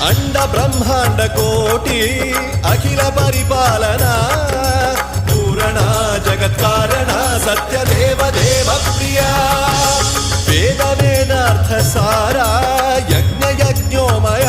అండ బ్రహ్మాండ కోటి అఖిల పరిపాలన పూరణ జగత్కారణ సత్యదేవ దేవ ప్రియ వేద వేదార్థ సారా యజ్ఞ యజ్ఞోమయ